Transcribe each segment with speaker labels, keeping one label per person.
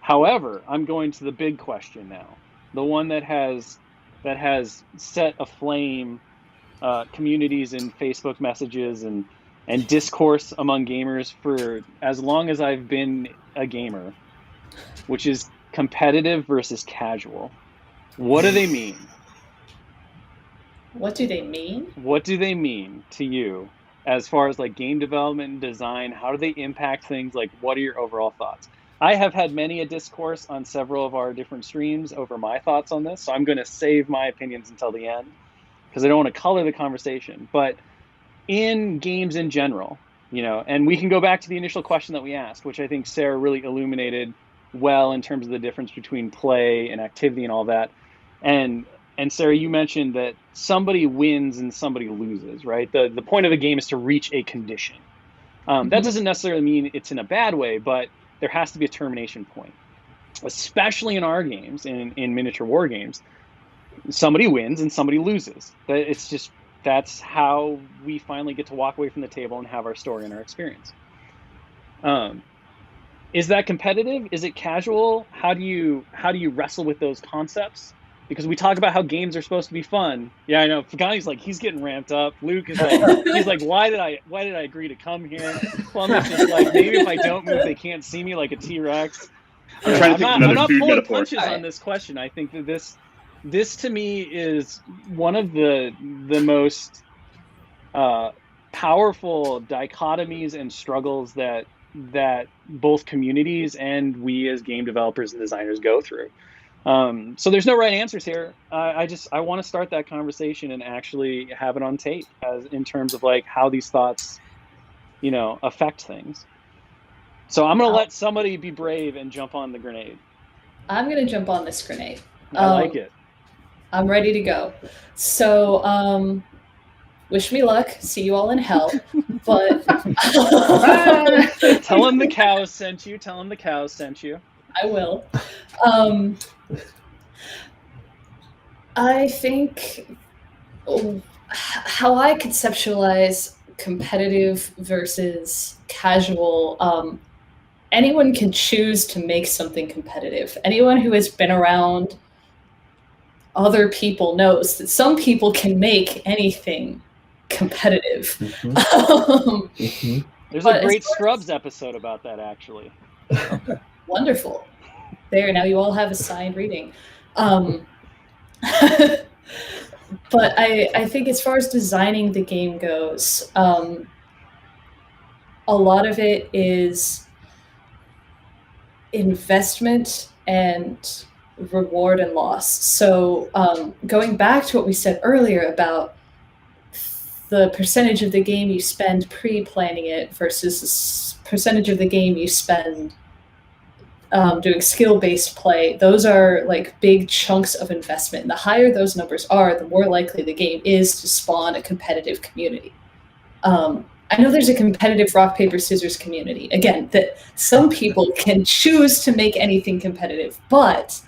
Speaker 1: However, I'm going to the big question now, the one that has set aflame communities and Facebook messages and discourse among gamers for as long as I've been a gamer, which is competitive versus casual. What do they mean?
Speaker 2: What do they mean?
Speaker 1: What do they mean to you as far as like game development and design? How do they impact things? Like, what are your overall thoughts? I have had many a discourse on several of our different streams over my thoughts on this, so I'm going to save my opinions until the end because I don't want to color the conversation. But in games in general, and we can go back to the initial question that we asked, which I think Sarah really illuminated well in terms of the difference between play and activity and all that. And Sarah, you mentioned that somebody wins and somebody loses, right? The point of a game is to reach a condition. That doesn't necessarily mean it's in a bad way, but there has to be a termination point, especially in our games, in miniature war games. Somebody wins and somebody loses. That's how we finally get to walk away from the table and have our story and our experience. Is that competitive? Is it casual? How do you wrestle with those concepts? Because we talk about how games are supposed to be fun. Yeah, I know. Paganis like he's getting ramped up. Luke is like he's like, why did I agree to come here? Plum's just like, maybe if I don't move, they can't see me like a T-Rex.
Speaker 3: I'm not
Speaker 1: pulling punches on this question. I think that this to me is one of the most powerful dichotomies and struggles that both communities and we as game developers and designers go through. So there's no right answers here. I want to start that conversation and actually have it on tape in terms of like how these thoughts, affect things. So I'm going to let somebody be brave and jump on the grenade.
Speaker 2: I'm going to jump on this grenade.
Speaker 1: I like it.
Speaker 2: I'm ready to go. So, wish me luck. See you all in hell. But
Speaker 1: tell them the cows sent you. Tell them the cows sent you.
Speaker 2: I will. I think how I conceptualize competitive versus casual, anyone can choose to make something competitive. Anyone who has been around other people knows that some people can make anything competitive.
Speaker 1: There's a great Scrubs episode about that, actually.
Speaker 2: Wonderful. There, now you all have a signed reading. But I think as far as designing the game goes, a lot of it is investment and reward and loss. So going back to what we said earlier about the percentage of the game you spend pre-planning it versus the percentage of the game you spend doing skill-based play, those are like big chunks of investment. And the higher those numbers are, the more likely the game is to spawn a competitive community. I know there's a competitive rock, paper, scissors community. Again, that some people can choose to make anything competitive, but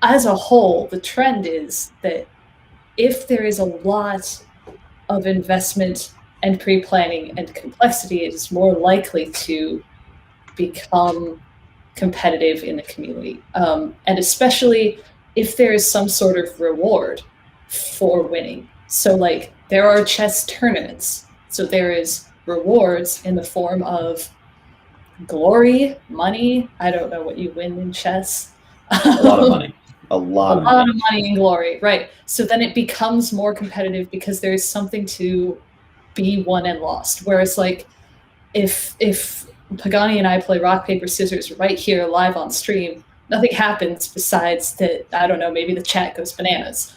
Speaker 2: as a whole, the trend is that if there is a lot of investment and pre-planning and complexity, it is more likely to become competitive in the community. And especially if there is some sort of reward for winning. So like there are chess tournaments. So there is rewards in the form of glory, money. I don't know what you win in chess.
Speaker 3: A lot of money. A lot of
Speaker 2: money and glory, right. So then it becomes more competitive because there's something to be won and lost. Whereas like if Pagani and I play rock, paper, scissors right here live on stream, nothing happens besides that, I don't know, maybe the chat goes bananas.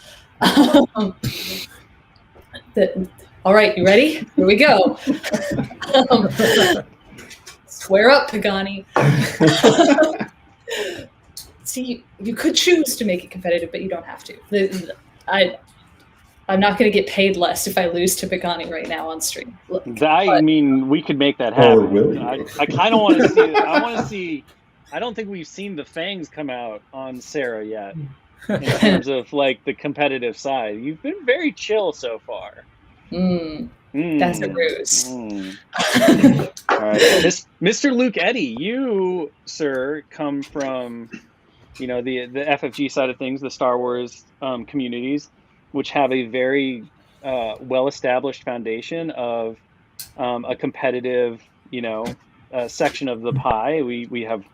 Speaker 2: All right, you ready? Here we go. Swear up, Pagani. See, you could choose to make it competitive, but you don't have to. I'm not going to get paid less if I lose to Pagani right now on stream.
Speaker 1: I mean, we could make that happen. I kind of want to see it. I want to see. I don't think we've seen the fangs come out on Sarah yet in terms of like the competitive side. You've been very chill so far.
Speaker 2: That's a ruse.
Speaker 1: right, Mr. Luke Eddy, you, sir, come from the FFG side of things, the Star Wars communities, which have a very well-established foundation of a competitive, section of the pie. We have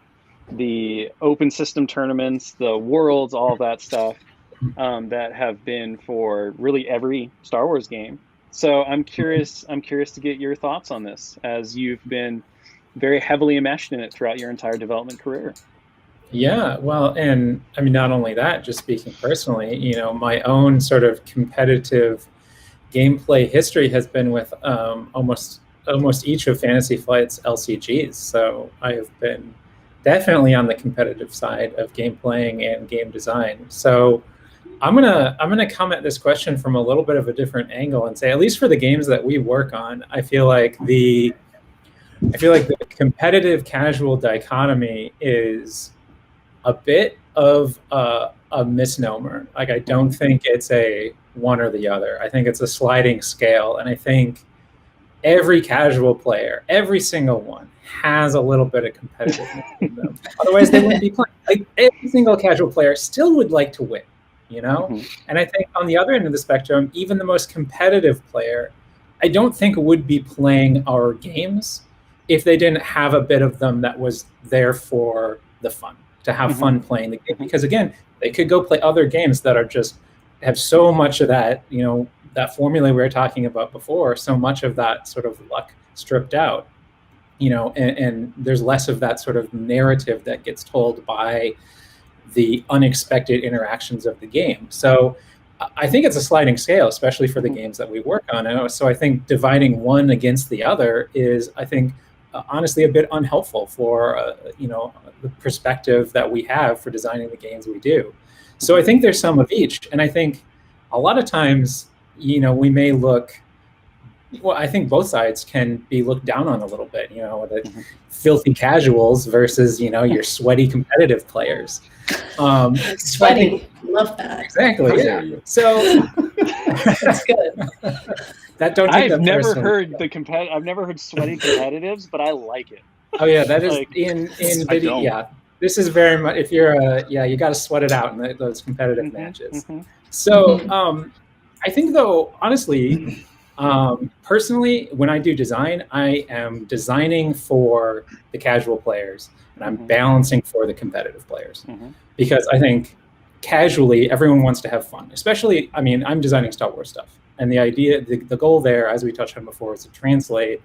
Speaker 1: the open system tournaments, the worlds, all of that stuff that have been for really every Star Wars game. So I'm curious to get your thoughts on this, as you've been very heavily enmeshed in it throughout your entire development career.
Speaker 4: Yeah, well, and I mean, not only that, just speaking personally, my own sort of competitive gameplay history has been with almost each of Fantasy Flight's LCGs. So I have been definitely on the competitive side of game playing and game design. So I'm gonna come at this question from a little bit of a different angle and say, at least for the games that we work on, I feel like the competitive casual dichotomy is a bit of a misnomer. Like, I don't think it's a one or the other. I think it's a sliding scale, and I think every casual player, every single one, has a little bit of competitiveness in them. Otherwise, they wouldn't be playing. Like, every single casual player still would like to win,
Speaker 1: Mm-hmm.
Speaker 4: And I think on the other end of the spectrum, even the most competitive player, I don't think would be playing our games if they didn't have a bit of them that was there for the fun, to have fun playing the game. Because again, they could go play other games that are just have so much of that, that formula we were talking about before, so much of that sort of luck stripped out, and there's less of that sort of narrative that gets told by the unexpected interactions of the game. So I think it's a sliding scale, especially for the games that we work on. So I think dividing one against the other is, I think, honestly, a bit unhelpful for the perspective that we have for designing the games we do. So I think there's some of each, and I think a lot of times, we may look. Well, I think both sides can be looked down on a little bit. The filthy casuals versus your sweaty competitive players.
Speaker 2: Sweaty, love that.
Speaker 4: Exactly. Yeah. So
Speaker 2: that's good.
Speaker 1: I've never heard I've never heard sweaty competitives, but I like it.
Speaker 4: Oh yeah, that is in video. Yeah, this is very much, if you're you got to sweat it out in those competitive matches. So I think, though, honestly, personally, when I do design, I am designing for the casual players, and I'm balancing for the competitive players, because I think casually everyone wants to have fun. Especially, I mean, I'm designing Star Wars stuff, and the idea, the goal there, as we touched on before, is to translate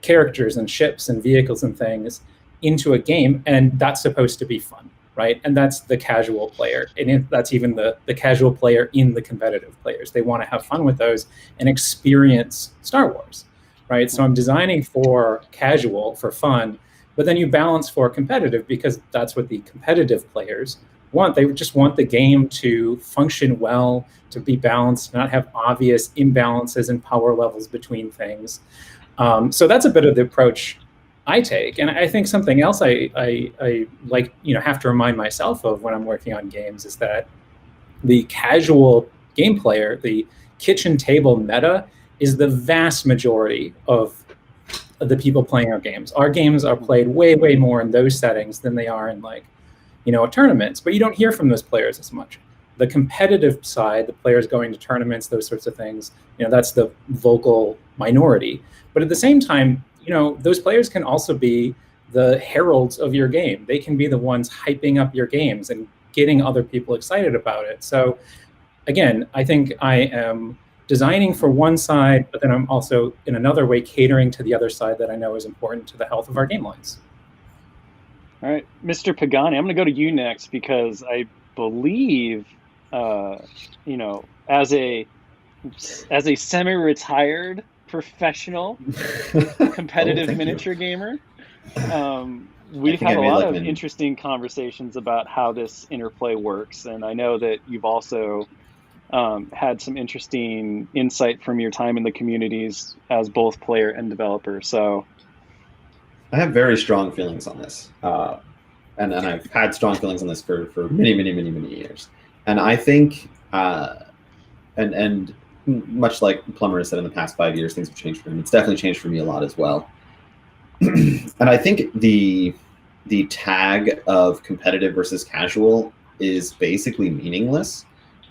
Speaker 4: characters and ships and vehicles and things into a game, and that's supposed to be fun, right? And that's the casual player, and that's even the casual player in the competitive players. They want to have fun with those and experience Star Wars, right? So I'm designing for casual, for fun, but then you balance for competitive, because that's what the competitive players want. They just want the game to function well, to be balanced, not have obvious imbalances in power levels between things. So that's a bit of the approach I take. And I think something else I like, have to remind myself of when I'm working on games is that the casual game player, the kitchen table meta, is the vast majority of the people playing our games. Our games are played way, way more in those settings than they are in tournaments, but you don't hear from those players as much. The competitive side, the players going to tournaments, those sorts of things, that's the vocal minority. But at the same time, those players can also be the heralds of your game. They can be the ones hyping up your games and getting other people excited about it. So again, I think I am designing for one side, but then I'm also in another way catering to the other side that I know is important to the health of our game lines.
Speaker 1: All right, Mr. Pagani, I'm going to go to you next, because I believe, as a semi-retired professional competitive miniature gamer, we've had a lot of interesting conversations about how this interplay works, and I know that you've also had some interesting insight from your time in the communities as both player and developer. So
Speaker 3: I have very strong feelings on this, and I've had strong feelings on this for many, many, many, many years. And I think, and much like Plummer has said in the past 5 years, things have changed for him. It's definitely changed for me a lot as well. and I think the tag of competitive versus casual is basically meaningless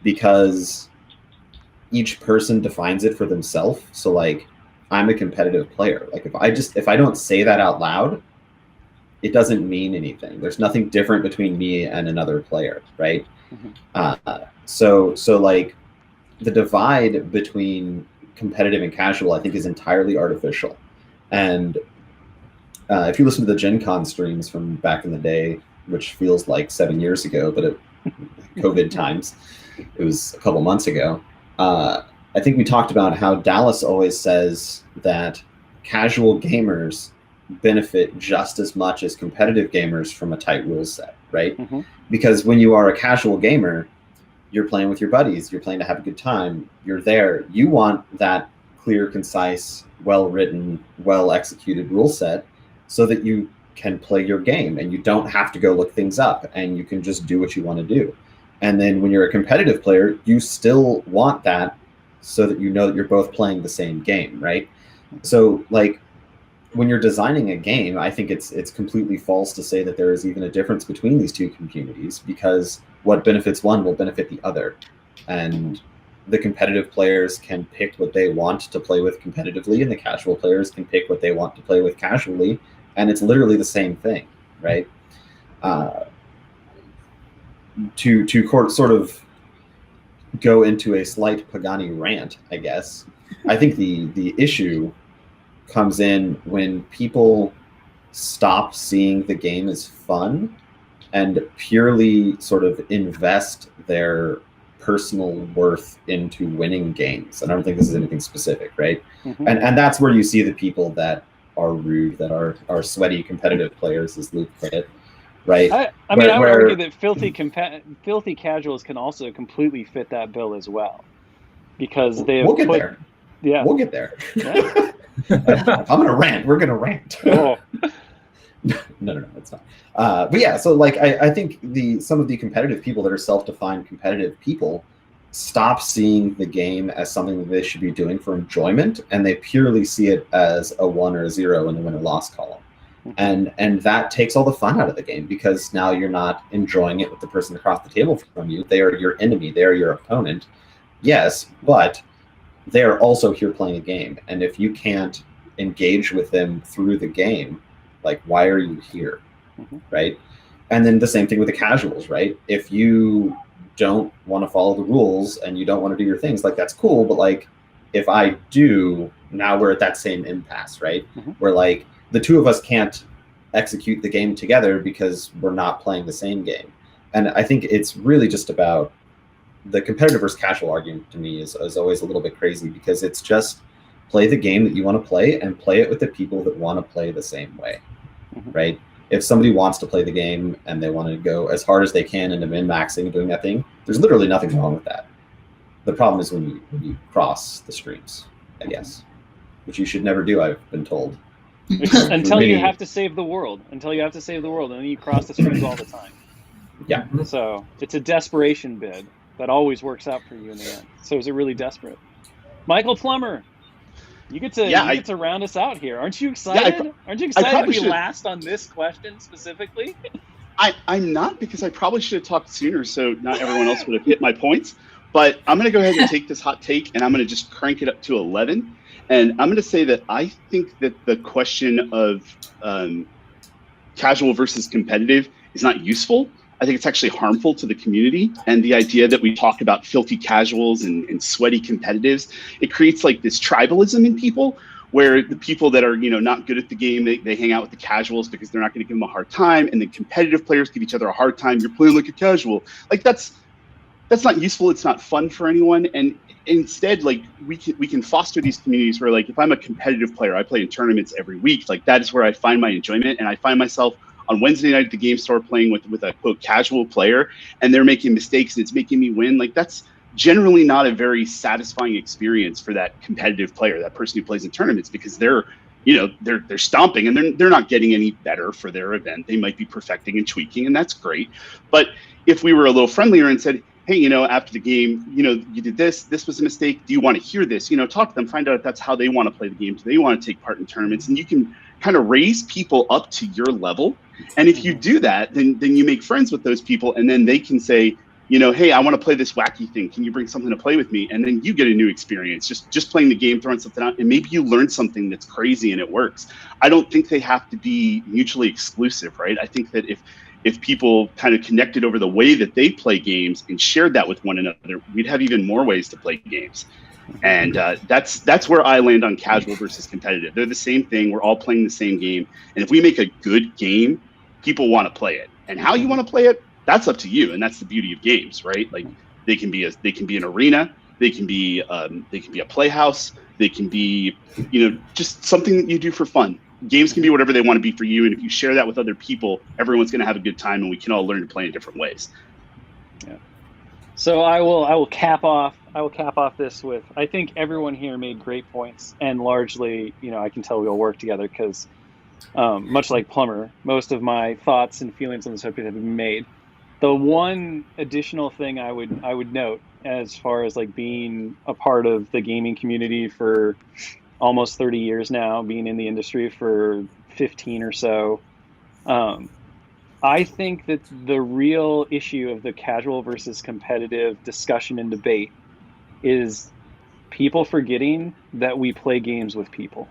Speaker 3: because each person defines it for themselves. So like, I'm a competitive player. Like if I don't say that out loud, it doesn't mean anything. There's nothing different between me and another player, right? So like the divide between competitive and casual, I think, is entirely artificial. And if you listen to the Gen Con streams from back in the day, which feels like 7 years ago, but at COVID times, it was a couple months ago. I think we talked about how Dallas always says that casual gamers benefit just as much as competitive gamers from a tight rule set, right? Because when you are a casual gamer, you're playing with your buddies, you're playing to have a good time, you're there. You want that clear, concise, well-written, well-executed rule set so that you can play your game and you don't have to go look things up and you can just do what you want to do. And then when you're a competitive player, you still want that so that you know that you're both playing the same game, right? So like when you're designing a game, I think it's completely false to say that there is even a difference between these two communities, because what benefits one will benefit the other. And the competitive players can pick what they want to play with competitively, and the casual players can pick what they want to play with casually, and it's literally the same thing, right? To sort of go into a slight Pagani rant, I guess, I think the issue comes in when people stop seeing the game as fun and purely sort of invest their personal worth into winning games. And I don't think this is anything specific, right? And that's where you see the people that are rude, that are sweaty competitive players, as Luke put it, right?
Speaker 1: I mean, I would argue that filthy casuals can also completely fit that bill as well, because they have
Speaker 3: we'll get there.
Speaker 1: Yeah,
Speaker 3: we'll get there. Yeah. I'm gonna rant. We're gonna rant.
Speaker 1: Oh.
Speaker 3: No, it's not. But yeah, so like I think some of the competitive people that are self-defined competitive people stop seeing the game as something that they should be doing for enjoyment, and they purely see it as a 1 or a 0 in the win or loss column. And that takes all the fun out of the game, because now you're not enjoying it with the person across the table from you. They are your enemy. They are your opponent. Yes, but they are also here playing a game. And if you can't engage with them through the game, like, why are you here, right? And then the same thing with the casuals, right? If you don't want to follow the rules and you don't want to do your things, like, that's cool. But like, if I do, now we're at that same impasse, right? Where like the two of us can't execute the game together because we're not playing the same game. And I think it's really just about the competitive versus casual argument. To me is always a little bit crazy, because it's just play the game that you want to play and play it with the people that want to play the same way, right? If somebody wants to play the game and they want to go as hard as they can into min-maxing and doing that thing, there's literally nothing wrong with that. The problem is when you cross the streams, I guess, which you should never do, I've been told.
Speaker 1: Until you have to save the world. And then you cross the streams all the time.
Speaker 3: Yeah.
Speaker 1: So it's a desperation bid that always works out for you in the end. So is it really desperate? Michael Plummer, you get to round us out here. Aren't you excited? Aren't you excited to be last on this question specifically?
Speaker 5: I'm not, because I probably should have talked sooner, so not everyone else would have hit my points. But I'm going to go ahead and take this hot take, and I'm going to just crank it up to 11. And I'm going to say that I think that the question of casual versus competitive is not useful. I think it's actually harmful to the community. And the idea that we talk about filthy casuals and sweaty competitives, it creates like this tribalism in people, where the people that are, not good at the game, they hang out with the casuals because they're not going to give them a hard time. And the competitive players give each other a hard time. You're playing like a casual. Like that's not useful. It's not fun for anyone. And instead, like we can foster these communities where, like, if I'm a competitive player, I play in tournaments every week. Like, that is where I find my enjoyment. And I find myself on Wednesday night at the game store playing with a quote casual player, and they're making mistakes and it's making me win. Like, that's generally not a very satisfying experience for that competitive player, that person who plays in tournaments, because they're stomping and they're not getting any better for their event. They might be perfecting and tweaking, and that's great. But if we were a little friendlier and said, hey, after the game, you did this was a mistake. Do you want to hear this? Talk to them, find out if that's how they want to play the game. Do they want to take part in tournaments? And you can kind of raise people up to your level. And if you do that, then you make friends with those people, and then they can say, you know, hey, I want to play this wacky thing. Can you bring something to play with me? And then you get a new experience, just playing the game, throwing something out, and maybe you learn something that's crazy and it works. I don't think they have to be mutually exclusive, right? I think that if people kind of connected over the way that they play games and shared that with one another, we'd have even more ways to play games. And that's where I land on casual versus competitive. They're the same thing. We're all playing the same game. And if we make a good game, people want to play it. And how you want to play it, that's up to you. And that's the beauty of games, right? Like they can be an arena, they can be a playhouse, they can be, you know, just something that you do for fun. Games can be whatever they want to be for you. And if you share that with other people, everyone's going to have a good time, and we can all learn to play in different ways.
Speaker 1: Yeah. So I will cap off this with, I think everyone here made great points, and largely, you know, I can tell we'll work together because much like Plumber, most of my thoughts and feelings on the subject have been made. The one additional thing I would note, as far as like being a part of the gaming community for almost 30 years now, being in the industry for 15 or so, I think that the real issue of the casual versus competitive discussion and debate is people forgetting that we play games with people.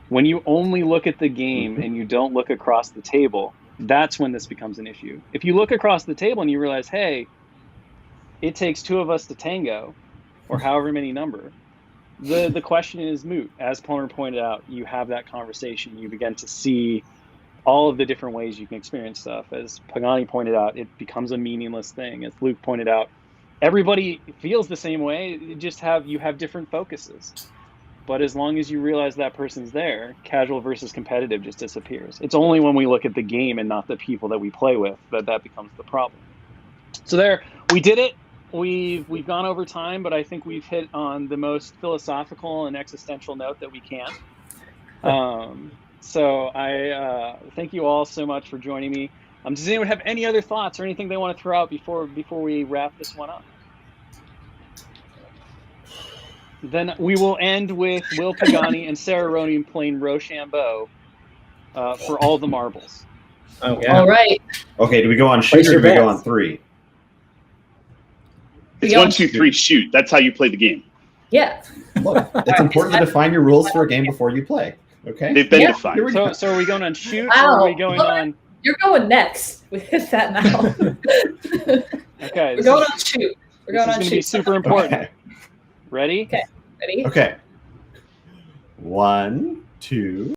Speaker 1: When you only look at the game and you don't look across the table, that's when this becomes an issue. If you look across the table and you realize, hey, it takes two of us to tango, or however many number, the question is moot. As Plummer pointed out, you have that conversation, you begin to see all of the different ways you can experience stuff. As Pagani pointed out, it becomes a meaningless thing. As Luke pointed out, everybody feels the same way, you have different focuses. But as long as you realize that person's there, casual versus competitive just disappears. It's only when we look at the game and not the people that we play with that becomes the problem. So there, we did it. We've gone over time, but I think we've hit on the most philosophical and existential note that we can. So I thank you all so much for joining me. Does anyone have any other thoughts or anything they want to throw out before we wrap this one up? Then we will end with Will Pagani and Sarah Roney playing Rochambeau for all the marbles.
Speaker 4: Oh, yeah.
Speaker 2: All right.
Speaker 3: Okay, do we go on shoot or do we go on 3?
Speaker 5: It's 1, 2, 3, shoot. That's how you play the game.
Speaker 2: Yeah.
Speaker 3: Look, it's important to define your rules for a game before you play. Okay.
Speaker 5: They've been defined.
Speaker 1: So are we going on shoot
Speaker 2: Wow.
Speaker 1: or are we going on?
Speaker 2: You're going next. We hit that now.
Speaker 1: Okay.
Speaker 2: We're going on shoot. We're going on shoot. This is
Speaker 1: going to be super important.
Speaker 3: Okay.
Speaker 1: Ready?
Speaker 2: Okay. Ready?
Speaker 3: Okay. 1, 2.